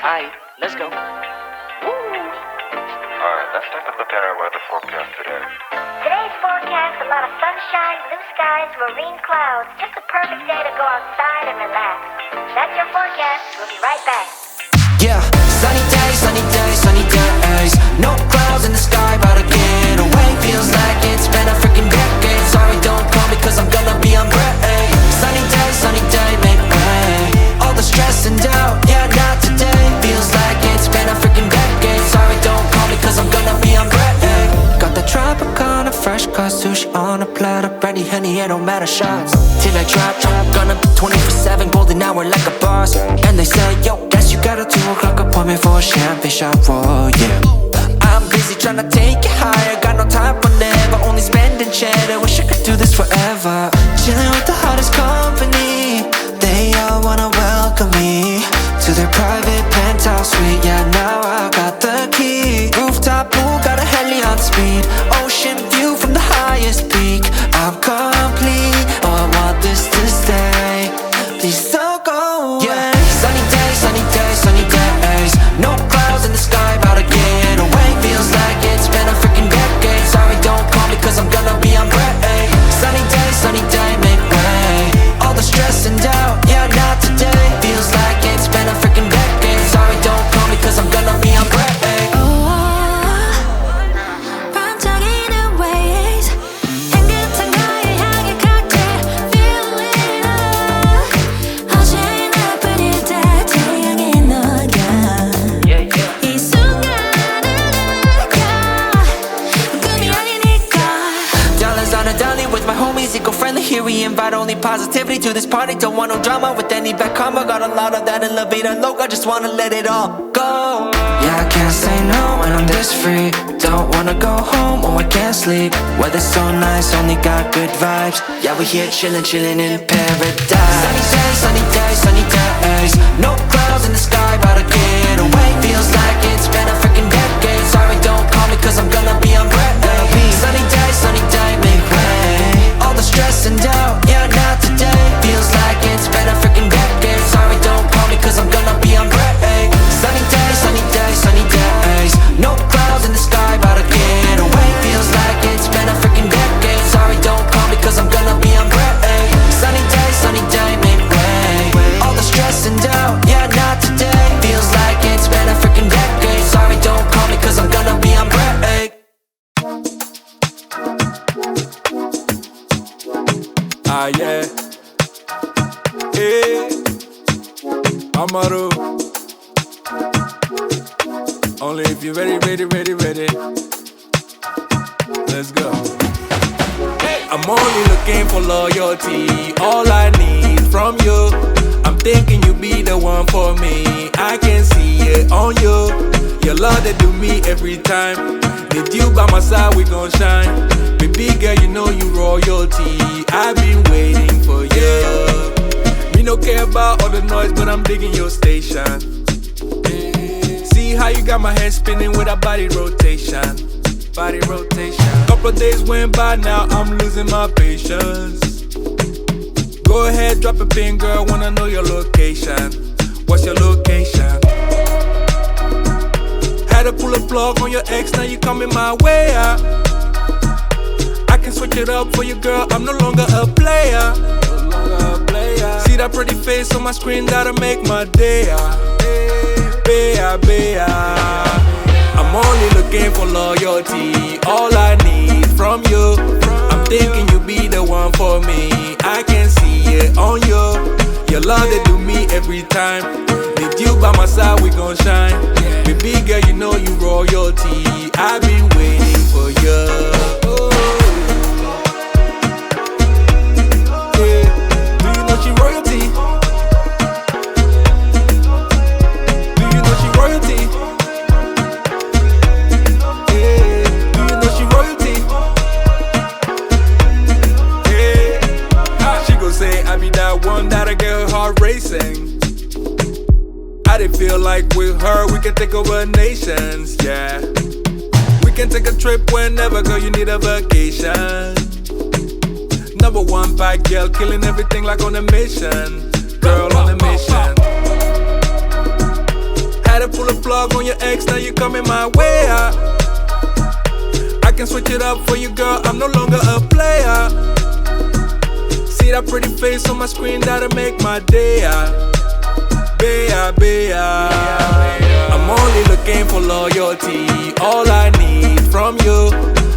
Aight, let's go. Alright, let's take a look at our weather forecast today. Today's forecast, a lot of sunshine, blue skies, marine clouds. Just a perfect day to go outside and relax. That's your forecast. We'll be right back. Yeah, sunny days, sunny days, sunny days. No clouds in the sky, about to get away. Feels like it's been a freaking decade. Sorry, don't call me cause I'm gonna be on break. Sunny day, make way. All the stress and doubt, yeah, not today. Feels like it's been a freaking decade. Sorry, don't call me cause I'm gonna be on break. Got the Tropicana, fresh cut sushi on a platter. Brandy, honey, it don't matter, shots till I drop. Gonna be 24/7, golden hour like a boss. And they say, yo, guess you got a 2 o'clock appointment for a champagne shot, whoa, yeah. I'm busy tryna take it higher, got no time for never, only spending cheddar. Wish I could do this forever. Chilling with the hottest company, they all wanna welcome me to their private penthouse suite. Yeah, now I got the key. Rooftop pool, got a heli on speed. Ocean view from the highest peak. I'm complete, oh, I want this to stay. Please don't go away. Yeah. Sunny days, sunny days, sunny days. No clouds in the sky, about to get away. Feels like it's been a freaking decade. Sorry, don't call me cause I'm gonna be on break. Sunny day, make way. All the stress and doubt, yeah, not today. Feels like it's been a freaking decade. Sorry, don't call me cause I'm gonna be on break. Eco-friendly, here we invite only positivity to this party. Don't want no drama with any bad karma. Got a lot of that elevator low, I just wanna let it all go. Yeah, I can't say no when I'm this free. Don't wanna go home, oh I can't sleep. Weather's so nice, only got good vibes. Yeah, we here chillin', chillin' in paradise. Sunny days, sunny days, sunny days. No clouds in the sky, about to get away. Feels like it's been a freaking decade. Sorry, don't call me cause I'm gonna be on break. Sunny day, make way. All the stress and doubt, yeah, not today. Feels like it's been a freaking decade. Sorry, don't call me cause I'm gonna be on break. Sunny days, sunny days, sunny days. No clouds in the sky, about to get away. Feels like it's been a freaking decade. Sorry, don't call me cause I'm gonna be on break. Sunny day, make way. All the stress and doubt, yeah, not today. Feels like it's been a freaking decade. Sorry, don't call me cause I'm gonna be on break. Ah, yeah. Hey, Amaru. Only if you're ready. Let's go. I'm only looking for loyalty. All I need from you. I'm thinking you be the one for me. I can see it on you. Your love that do me every time. Need you by my side, we gon' shine. Baby girl, you know you royalty. I've been waiting for you. Me no care about all the noise, but I'm digging your station. See how you got my head spinning with a body rotation. Couple days went by, now I'm losing my patience. Go ahead, drop a pin, girl, wanna know your location. What's your location? Had to pull a plug on your ex, now you coming my way out. I can switch it up for you, girl, I'm no longer a player. See that pretty face on my screen, that'll make my day. Bea. I'm only looking for loyalty. All I need from you. I'm thinking you be the one for me. I can see it on you. Your love they do me every time. With you by my side, we gon' shine. Baby girl, you know you royalty. I've been waiting for you. She royalty. Do you know she royalty? Yeah. Do you know she royalty? Yeah. She gon' say I be that one that'll get her heart racing. I did feel like with her we can take over nations, yeah. We can take a trip whenever, girl, you need a vacation. Number one bad girl, killing everything like on a mission. Girl on a mission. Had to pull the plug on your ex, now you coming my way. I can switch it up for you, girl, I'm no longer a player. See that pretty face on my screen, that'll make my day. Bea. I'm only looking for loyalty, all I need from you.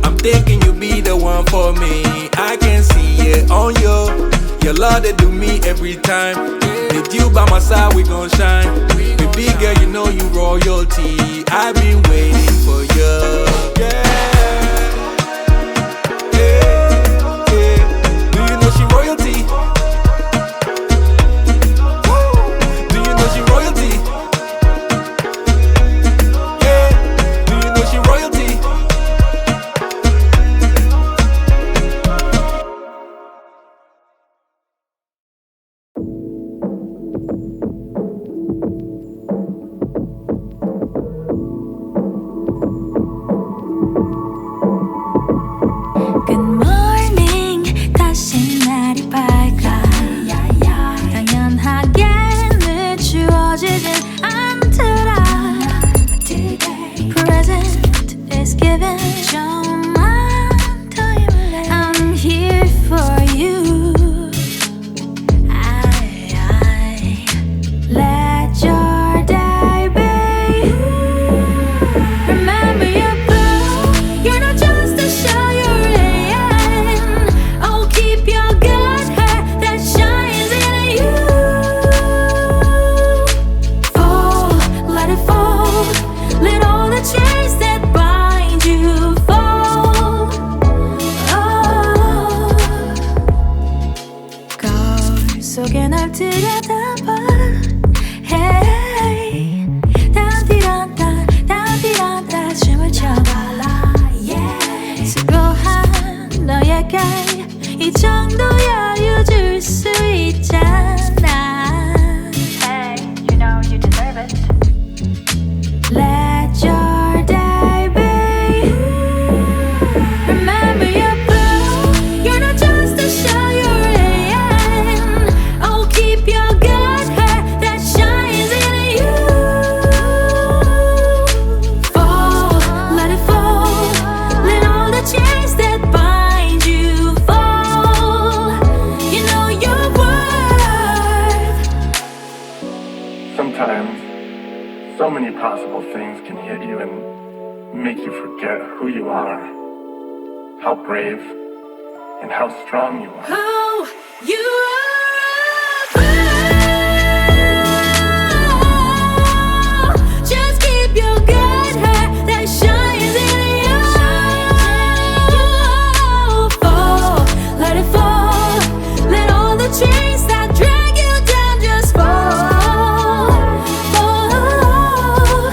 I'm thinking you be the one for me, I can see it on you. Your love they do me every time. With you by my side, we gon' shine. Baby girl, you know you royalty. I've been waiting for you. Yeah. Do you know she royalty? Do you know she royalty? Yeah. Do you know she royalty? Good morning, 다시 날이 밝아 당연하게 늦추어지진 않더라. Present is given. I'm here for you. Let your day be. Remember your blue. You're not just a show you're in. Oh, keep your good hair that shines in you. Fall, let it fall. Let all the chains that bind you fall. Oh, 거울 속에 널 들여다봐. Hey, 딴티란다 춤을 춰봐. 수고한 너에게 이 정도 여유 줄 수 있잖아. Hey, you know you deserve it. Let your day be. Remember your blue. You're not just a show you're in. Oh, keep your good hair that shines in you. Fall, let it fall. Let all the chains that bind you fall. You know your worth. Sometimes, so many possible things can hit you and make you forget who you are, how brave, and how strong you are. Oh, you are. Just keep your good hair that shines in you. Fall, let it fall. Let all the chains that drag you down just fall. Fall.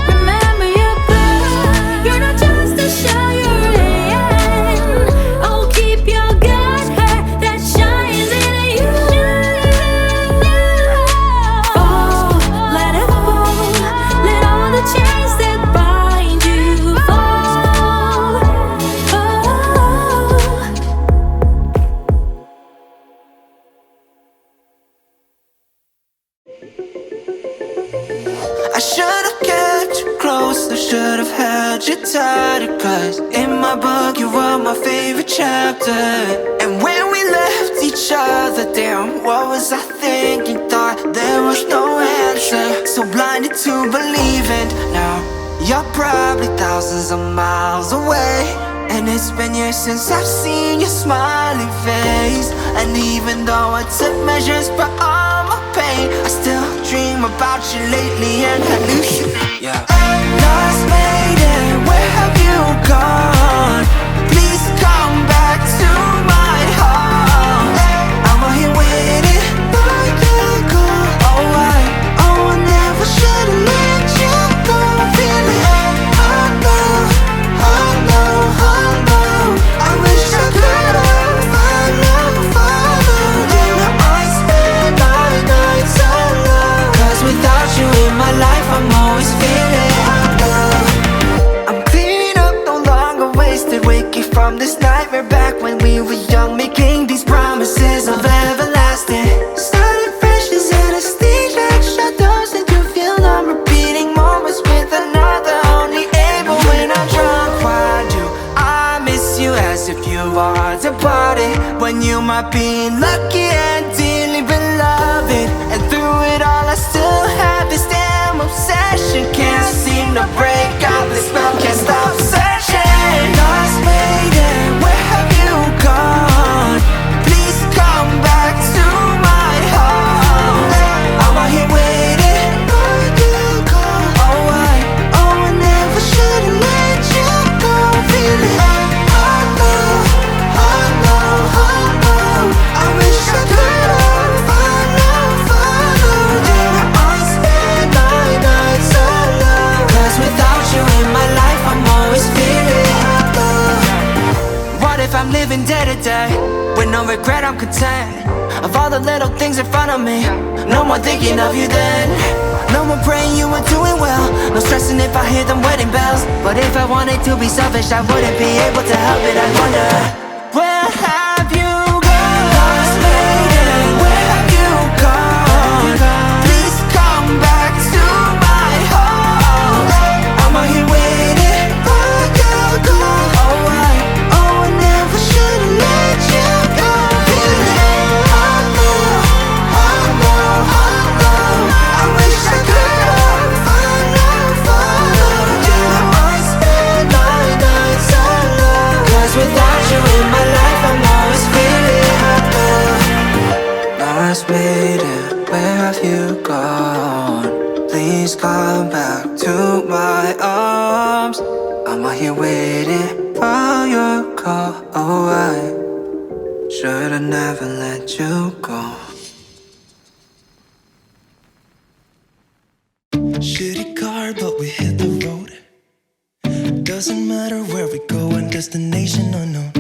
Remember your blue. You're not just a show you're in. Oh, keep your good hair that shines in you. Fall, let it fall. Let all the chains that bind you fall. I should've kept you close, I should've held you tighter. Cause in my book you were my favorite chapter. And when we left each other, damn, what was I thinking? Thought there was no answer. So blinded to believing. Now you're probably thousands of miles away. And it's been years since I've seen your smiling face. And even though I took measures for all my pain, I still dream about you lately and hallucinate. Yeah. Lost lady, where have you gone? Please come back to my heart. I'm out here waiting for you to go. Oh, I never should've let you go. Feeling I wish I could've followed. And I spend my nights alone. Cause without you in my life, I'm always feeling alone. I'm clean up, no longer living day to day. With no regret, I'm content. Of all the little things in front of me, no more thinking of you then. No more praying you were doing well. No stressing if I hear them wedding bells. But if I wanted to be selfish, I wouldn't be able to help it. I wonder, where have you gone? Lost lady, where have you gone? Please come back to my home. I'm out here waiting for you to go. Oh, I never should've let you go. I wish I could follow you. I spend my nights alone. 'Cause without you in my life, I'm always feeling alone. Lost waiting, where have you gone? Please come back to my arms. I'm out here waiting for your call. Oh, I should've never let you go. Shitty car, but we hit the road. Doesn't matter where we go and destination unknown.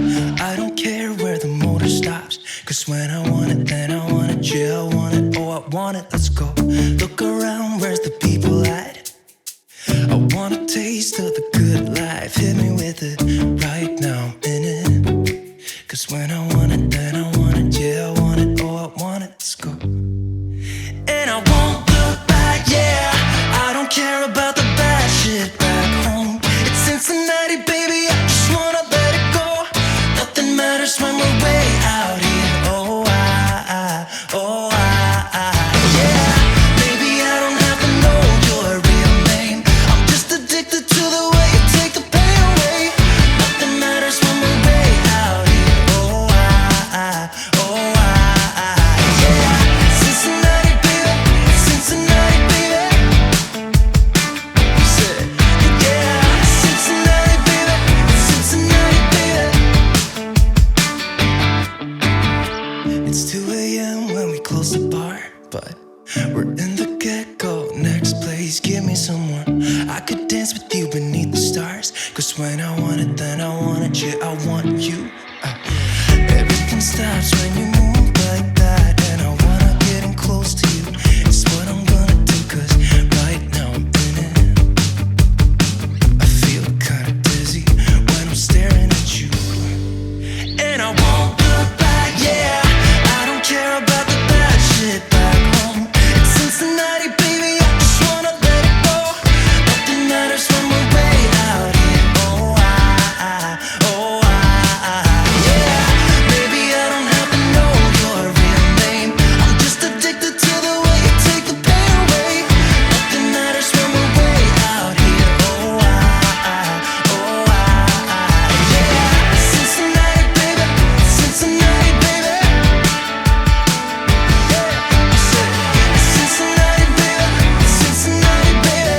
I don't care where the motor stops. 'Cause when I want it, then I want it. Yeah, I want it, oh I want it, let's go. Look around, where's the people at? I want a taste of the good life. Hit me with it, right now I'm in it. 'Cause when I want it, then I want it. Yeah, I want it, oh I want it, let's go. And I won't look back, yeah. I don't care about the bad shit back home. It's Cincinnati, baby, I just wanna let it go. Nothing matters when we're way out here. Yeah. Maybe I don't have to know your real name. I'm just addicted to the way you take the pain away. Nothing matters when we're way out here. Yeah. Cincinnati, baby, Cincinnati, baby. Yeah, Cincinnati, baby, Cincinnati, baby. It's 2 a.m. when we close the bar, but we're in the get-go. Next place, give me some more. I could dance with you beneath the stars. 'Cause when I want it, then I want it. Yeah, I want you. Everything stops when you move like that. And I wanna get in close to you. It's what I'm gonna do. 'Cause right now I'm in it. I feel kinda dizzy when I'm staring at you. And I won't look back, yeah. I don't care about the bad shit back home. It's Cincinnati, baby, I just wanna let it go. Nothing matters when we're way out here. Yeah. Maybe I don't have to know your real name. I'm just addicted to the way you take the pain away. Nothing matters when we're way out here. Yeah. Cincinnati, baby, Cincinnati, baby. Cincinnati, baby, Cincinnati, baby.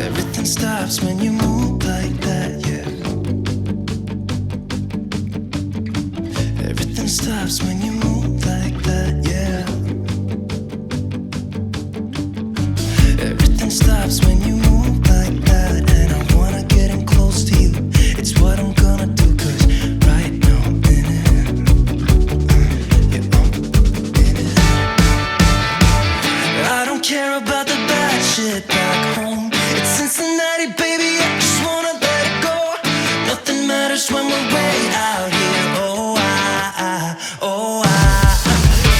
Everything stops when you move like that, yeah. Everything stops when you move like that, yeah. Everything stops when you move like that. And I wanna get in close to you. It's what I'm gonna do. 'Cause right now I'm in it. Yeah, I'm in it. I don't care about the bad shit back home. It's Cincinnati, baby, I just wanna let it go. Nothing matters when we're way out here.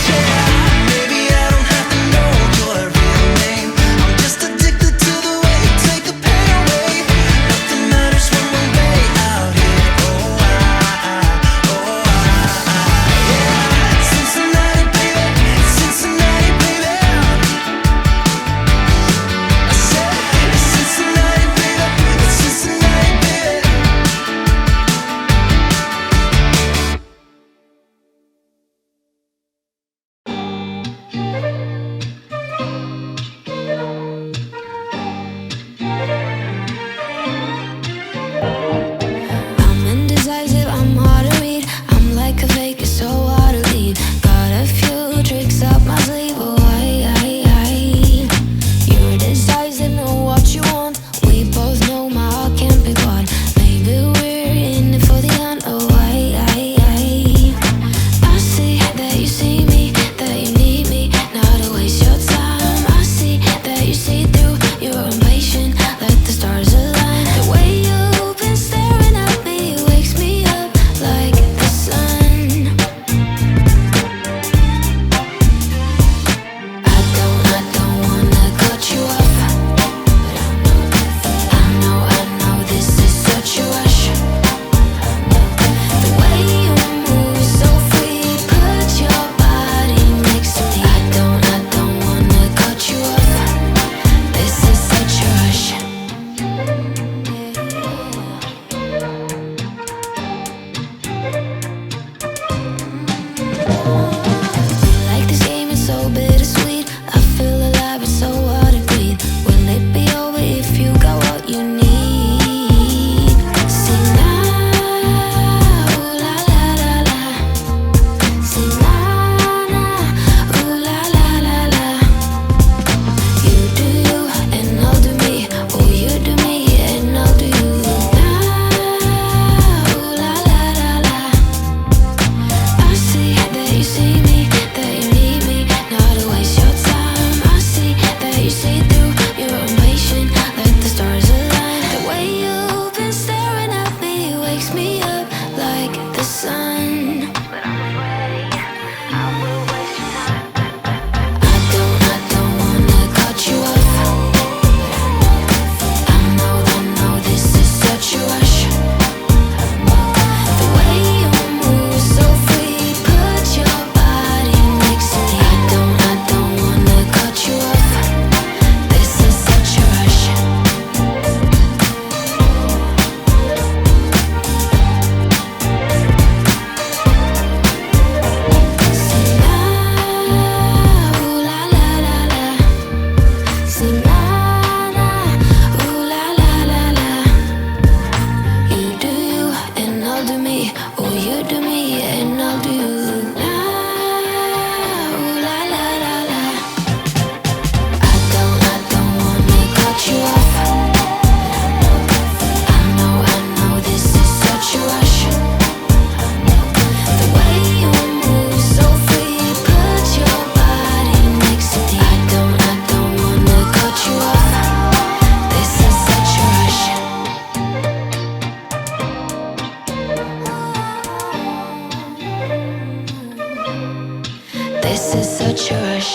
Yeah. Maybe I don't have to know your real name. I'm just addicted to the way you take the pain away. Nothing matters when we're way out here. Yeah. Cincinnati, baby, Cincinnati, baby. Like this game is so bittersweet. I feel alive, it's so hard to breathe. Will it be over if you got what you need? See now, ooh la la la la. See now, ooh la la la la. You do you and I'll do me. Oh, you do me and I'll do you. Now, ooh la la la la. I see that you see me, that you need me, not to waste your time. I see that you see through, you're impatient, let the stars align. The way you've been staring at me wakes me up like the sun. But I'm afraid I will waste your time. I don't wanna cut you off. I know this is such a rush. The way you move so free, put your body next to me. I don't wanna cut you off. This is such a rush. See now, ooh la la la la. See now, ooh la la la la. You do you and I'll do me. Oh, you do me and I'll do you. Now, ooh la la la la. I don't wanna cut you off. I know this is such a rush. The way you move so free, put your body next to me. I don't wanna cut you off. This is such a rush. This is such a rush.